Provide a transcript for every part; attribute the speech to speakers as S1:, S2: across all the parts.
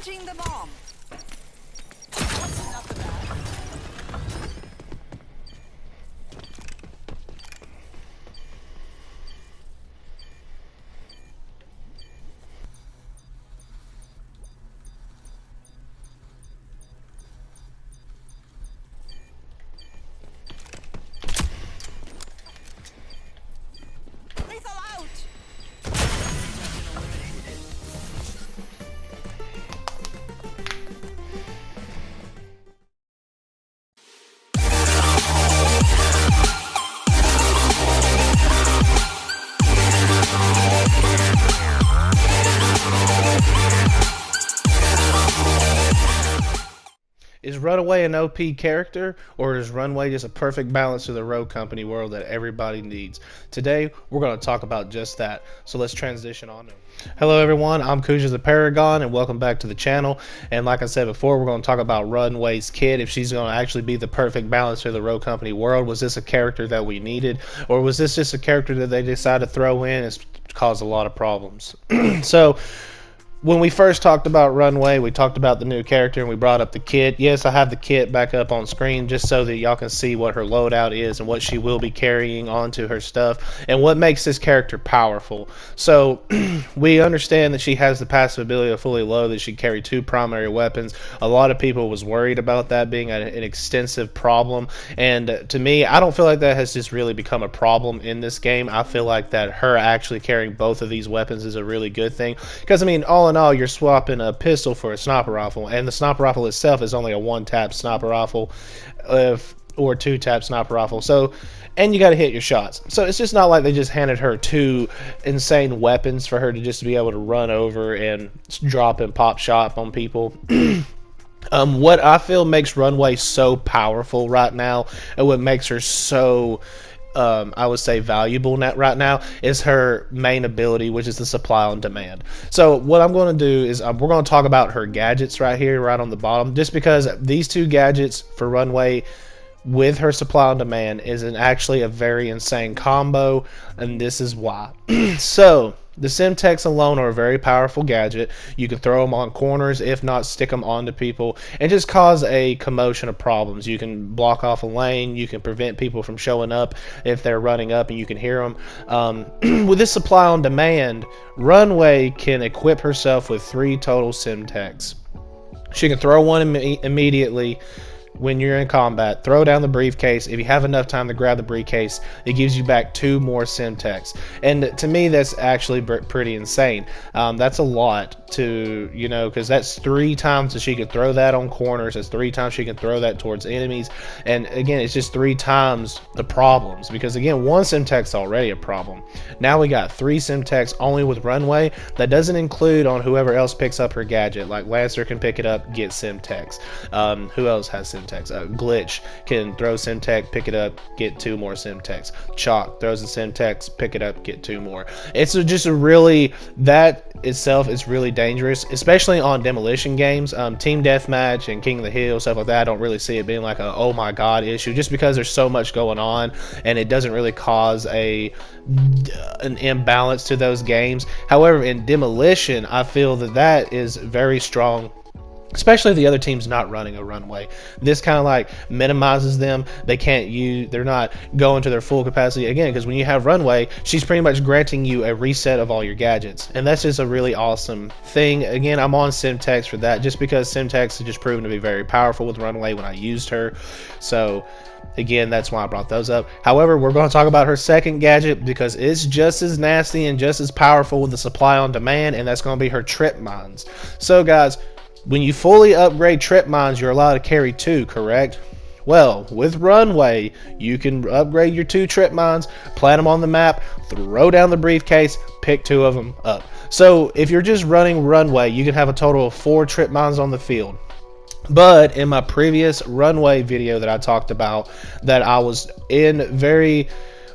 S1: Planting the bomb.
S2: Not the bad.
S1: Lethal out.
S3: Is Runaway an OP character, or is Runway just a perfect balance to the road company world that everybody needs? Today, we're going to talk about just that, so let's transition on. Hello everyone, I'm Kuja the Paragon, and welcome back to the channel. And like I said before, we're going to talk about Runway's kid, if she's going to actually be the perfect balance to the road company world. Was this a character that we needed, or was this just a character that they decided to throw in and caused a lot of problems? So, when we first talked about Runway, we talked about the new character and we brought up the kit. Yes, I have the kit back up on screen just so that y'all can see what her loadout is and what she will be carrying onto her stuff and what makes this character powerful. So we understand that she has the passive ability of fully load, that she can carry 2 primary weapons. A lot of people was worried about that being an extensive problem, and to me, I don't feel like that has just really become a problem in this game. I feel like that her actually carrying both of these weapons is a really good thing, because I mean, all in all, you're swapping a pistol for a sniper rifle, and the sniper rifle itself is only a 1-tap sniper rifle, or 2-tap sniper rifle. So, and you got to hit your shots. So it's just not like they just handed her 2 insane weapons for her to just be able to run over and drop and pop shot on people. What I feel makes Runway so powerful right now, and what makes her so I would say valuable right now, is her main ability, which is the supply on demand. So what I'm going to do is we're going to talk about her gadgets right here, right on the bottom, just because these 2 gadgets for Runway with her supply on demand is actually a very insane combo, and this is why. So the Simtex alone are a very powerful gadget. You can throw them on corners, if not stick them onto people, and just cause a commotion of problems. You can block off a lane, you can prevent people from showing up if they're running up and you can hear them. With this supply on demand, Runway can equip herself with 3 total Simtex. She can throw one immediately when you're in combat, throw down the briefcase. If you have enough time to grab the briefcase, it gives you back 2 more Simtex. And to me, that's actually pretty insane. That's a lot to, because that's 3 times that she can throw that on corners. That's 3 times she can throw that towards enemies. And again, it's just 3 times the problems, because again, 1 Simtex is already a problem. Now we got 3 Simtex only with Runway. That doesn't include on whoever else picks up her gadget. Like Lancer can pick it up, get Simtex. Who else has Simtex? Glitch can throw Simtex, pick it up, get 2 more Simtex. Chalk throws a Simtex, pick it up, get 2 more. It's just a really, that itself is really dangerous, especially on demolition games. Team Deathmatch and King of the Hill, stuff like that, I don't really see it being like a oh my god issue, just because there's so much going on and it doesn't really cause an imbalance to those games. However, in demolition, I feel that is very strong, especially if the other team's not running a Runway. This kind of like minimizes them. They're not going to their full capacity again, because when you have Runway, she's pretty much granting you a reset of all your gadgets, and that's just a really awesome thing. Again, I'm on Simtex for that, just because Simtex has just proven to be very powerful with Runway when I used her. So again, that's why I brought those up. However, we're going to talk about her second gadget, because it's just as nasty and just as powerful with the supply on demand, and that's going to be her trip mines. So guys, when you fully upgrade trip mines, you're allowed to carry 2, correct? Well, with Runway, you can upgrade your 2 trip mines, plant them on the map, throw down the briefcase, pick 2 of them up. So if you're just running Runway, you can have a total of 4 trip mines on the field. But in my previous Runway video that I talked about, that I was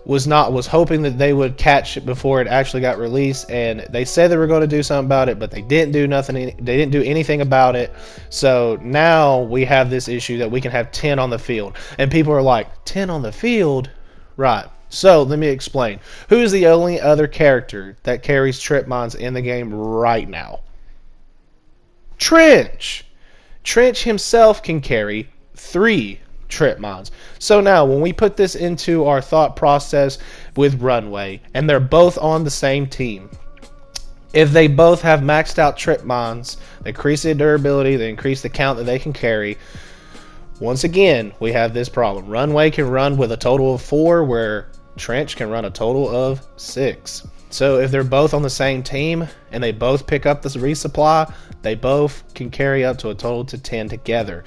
S3: was hoping that they would catch it before it actually got released, and they said they were going to do something about it, but they didn't do nothing. They didn't do anything about it. So now we have this issue that we can have 10 on the field, and people are like, 10 on the field, right? So let me explain. Who is the only other character that carries trip mines in the game right now? Trench. Trench himself can carry 3 trip mines. So now when we put this into our thought process with Runway, and they're both on the same team, if they both have maxed out trip mines, they increase their durability, they increase the count that they can carry. Once again, we have this problem. Runway can run with a total of 4, where Trench can run a total of 6. So if they're both on the same team and they both pick up this resupply, they both can carry up to a total to 10 together.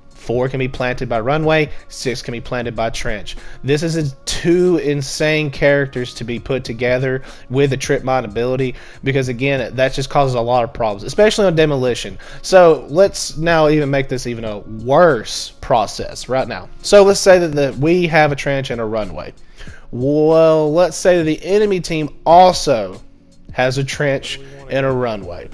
S3: 4 can be planted by Runway, 6 can be planted by Trench. This is 2 insane characters to be put together with a trip mine ability, because again, that just causes a lot of problems, especially on Demolition. So let's now even make this even a worse process right now. So let's say that we have a Trench and a Runway. Well, let's say that the enemy team also has a Trench and a Runway.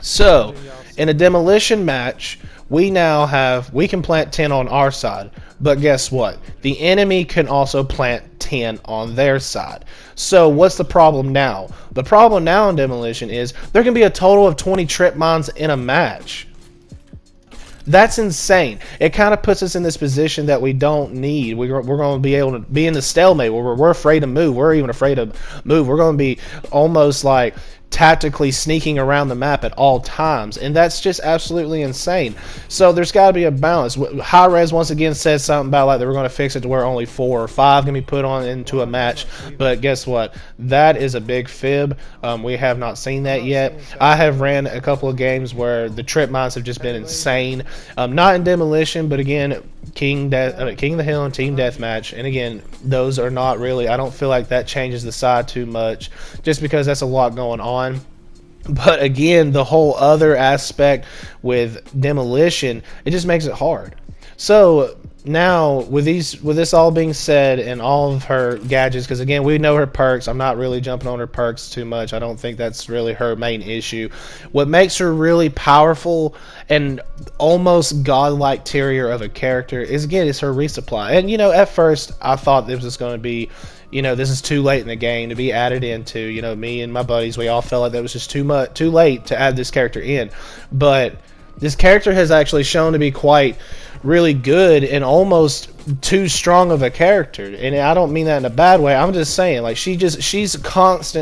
S3: So in a Demolition match, we can plant 10 on our side, but guess what? The enemy can also plant 10 on their side. So what's the problem now? The problem now in Demolition is there can be a total of 20 trip mines in a match. That's insane. It kind of puts us in this position that we don't need. We're going to be able to be in the stalemate where we're afraid to move. We're even afraid to move. We're going to be almost like tactically sneaking around the map at all times, and that's just absolutely insane. So there's got to be a balance. High Res once again said something about like they were going to fix it to where only 4 or 5 can be put on into a match, but guess what? That is a big fib. We have not seen that yet. I have ran a couple of games where the trip mines have just been insane. Not in Demolition, but again, King of the Hill and Team Deathmatch, and again, those are not really, I don't feel like that changes the side too much, just because that's a lot going on. But again, the whole other aspect with Demolition, it just makes it hard. So now with this all being said and all of her gadgets, because again, we know her perks, I'm not really jumping on her perks too much. I don't think that's really her main issue. What makes her really powerful and almost godlike tier of a character is, again, is her resupply. And at first I thought this was going to be, this is too late in the game to be added into. Me and my buddies, we all felt like that was just too late to add this character in. But this character has actually shown to be quite really good and almost too strong of a character. And I don't mean that in a bad way. I'm just saying, like, she's a cause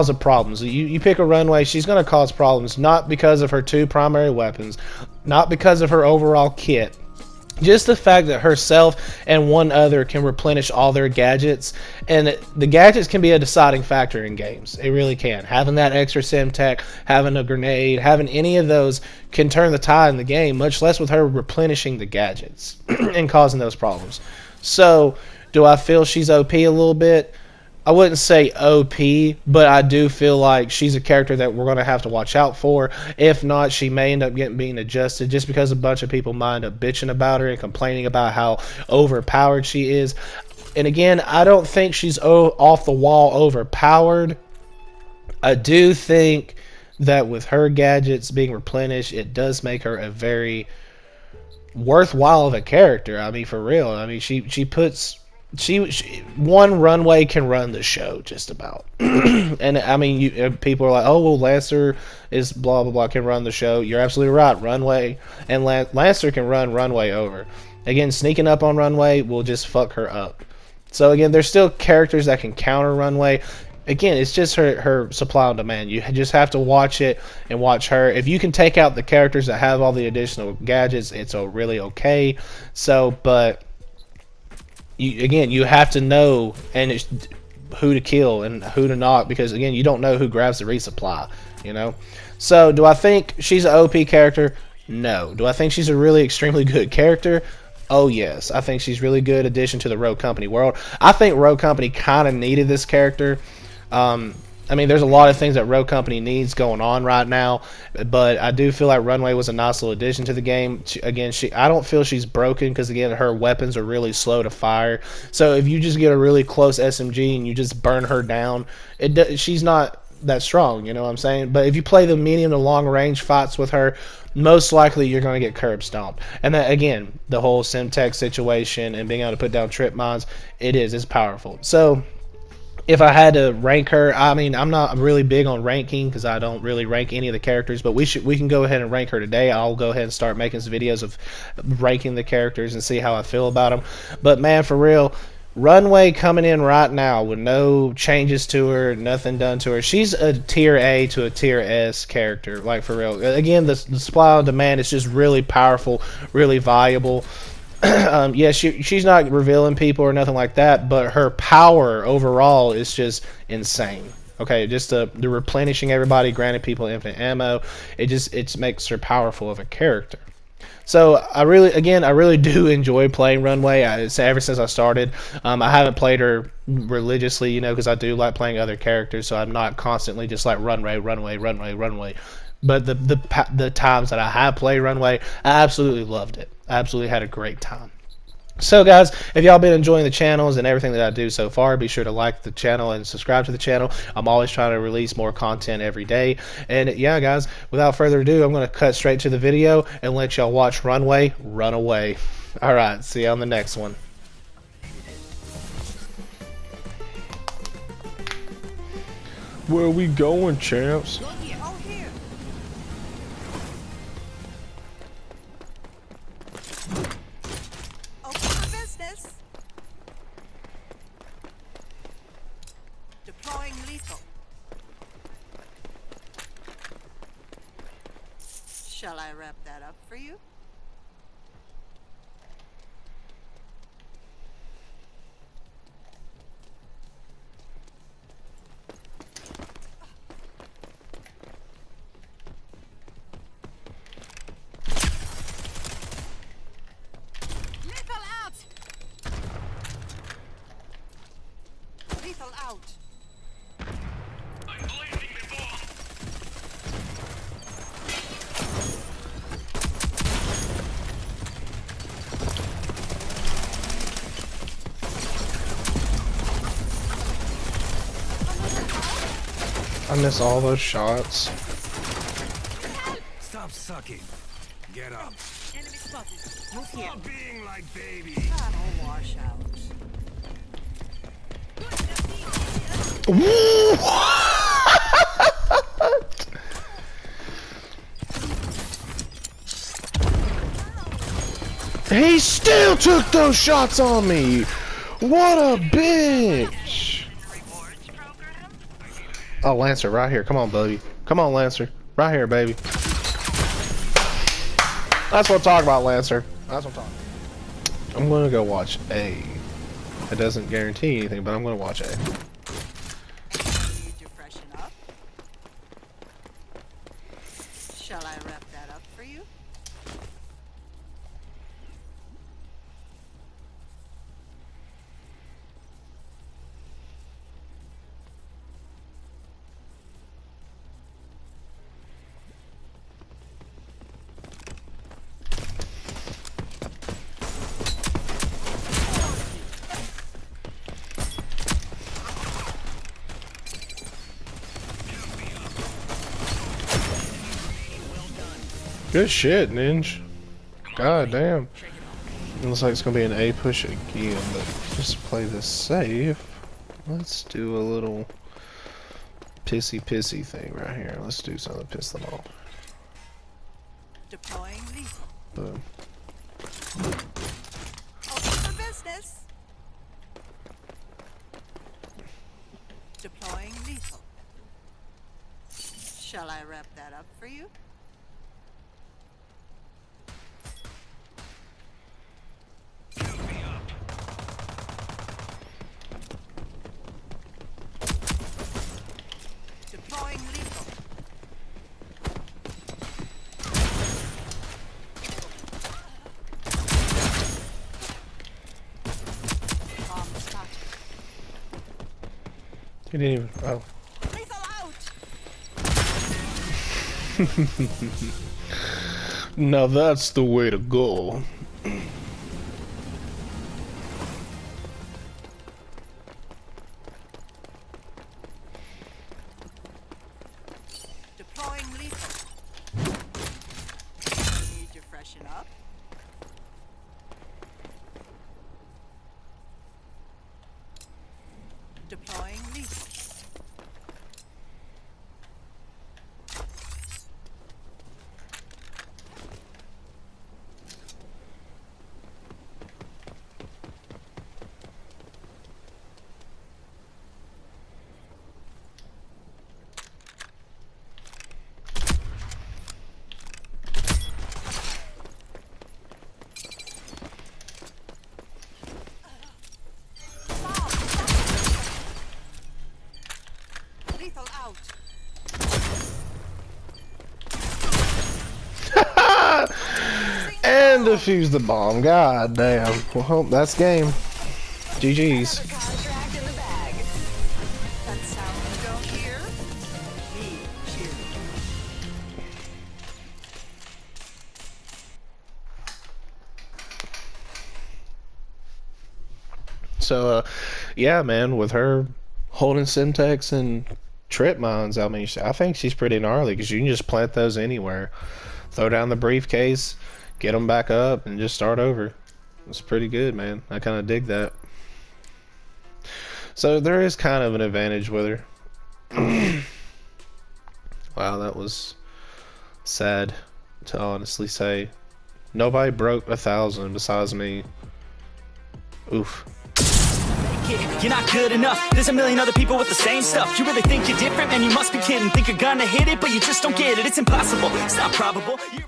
S3: of problems. You pick a Runway, she's going to cause problems, not because of her 2 primary weapons, not because of her overall kit. Just the fact that herself and one other can replenish all their gadgets, and the gadgets can be a deciding factor in games. It really can. Having that extra sim tech, having a grenade, having any of those can turn the tide in the game, much less with her replenishing the gadgets and causing those problems. So, do I feel she's OP a little bit? I wouldn't say OP, but I do feel like she's a character that we're going to have to watch out for. If not, she may end up being adjusted, just because a bunch of people might end up bitching about her and complaining about how overpowered she is. And again, I don't think she's off the wall overpowered. I do think that with her gadgets being replenished, it does make her a very worthwhile of a character. I mean, for real. I mean, she one Runway can run the show just about. And I mean, people are like, oh well, Lancer is blah blah blah, can run the show. You're absolutely right. Runway and Lancer can run Runway over. Again, sneaking up on Runway will just fuck her up. So again, there's still characters that can counter Runway. Again, it's just her supply and demand. You just have to watch it and watch her. If you can take out the characters that have all the additional gadgets, it's really okay. So, but you have to know who to kill and who to not, because again, you don't know who grabs the resupply. So do I think she's an OP character? No. Do I think she's a really extremely good character? Oh yes, I think she's really good addition to the Rogue Company world. I think Rogue Company kind of needed this character. I mean, there's a lot of things that Rogue Company needs going on right now, but I do feel like Runway was a nice little addition to the game. I don't feel she's broken, because again, her weapons are really slow to fire. So if you just get a really close SMG and you just burn her down, she's not that strong, you know what I'm saying? But if you play the medium to long range fights with her, most likely you're going to get curb stomped. And that, again, the whole Simtech situation and being able to put down trip mines, it's powerful. So If I had to rank her, I mean, I'm not really big on ranking because I don't really rank any of the characters. But we can go ahead and rank her today. I'll go ahead and start making some videos of ranking the characters and see how I feel about them. But man, for real, Runway coming in right now with no changes to her, nothing done to her. She's a tier A to a tier S character, like for real. Again, the supply on demand is just really powerful, really valuable. Yeah, she's not revealing people or nothing like that, but her power overall is just insane. Okay, just the replenishing everybody, granting people infinite ammo, it makes her powerful of a character. So I really do enjoy playing Runway. Ever since I started, I haven't played her religiously, because I do like playing other characters. So I'm not constantly just like Runway, Runway, Runway, Runway. But the times that I have played Runway, I absolutely loved it. I absolutely had a great time. So guys, if y'all been enjoying the channels and everything that I do so far, be sure to like the channel and subscribe to the channel. I'm always trying to release more content every day. And yeah, guys, without further ado, I'm going to cut straight to the video and let y'all watch Runway run away. Alright, see you on the next one. Where we going, champs?
S1: Go here. Oh, here. Open for business. Deploying lethal. Shall I wrap that up for you? Lethal out! Lethal out!
S2: I'm placing the bomb.
S3: I miss all those shots.
S2: Stop sucking. Get up.
S1: Enemy spotted. Move here.
S2: Stop being like baby.
S1: That'll wash out.
S3: He still took those shots on me. What a bitch. Oh, Lancer, right here. Come on, baby. Come on, Lancer. Right here, baby. That's what I'm talking about, Lancer. That's what I'm talking about. I'm gonna go watch A. It doesn't guarantee anything, but I'm gonna watch A.
S1: Need to freshen up. Shall I wrap that up for you?
S3: Good shit, Ninja. God damn. It looks like it's gonna be an A push again, but just to play this safe, let's do a little pissy thing right here. Let's do something to piss them off.
S1: Deploying lethal.
S3: Boom.
S1: Open for business. Deploying lethal. Shall I wrap that up for you? Deploying lethal. Bomb spotted.
S3: He didn't even. Oh.
S1: Lethal out!
S3: Now that's the way to go.
S1: Deploying lethal. Need to freshen up. Deploying lethal.
S3: And defuse the bomb. God damn. Well, that's game. GG's.
S4: Contract in the bag.
S1: That sound you don't hear? Me cheer.
S3: So, yeah, man, with her holding Simtex and trip mines, I mean, I think she's pretty gnarly because you can just plant those anywhere. Throw down the briefcase, get them back up, and just start over. It's pretty good, man. I kind of dig that. So there is kind of an advantage with her. Wow, that was sad to honestly say. Nobody broke 1,000 besides me. Oof.
S5: You're not good enough. There's a million other people with the same stuff. You really think you're different? Man, you must be kidding. Think you're gonna hit it, but you just don't get it. It's impossible. It's not probable. You're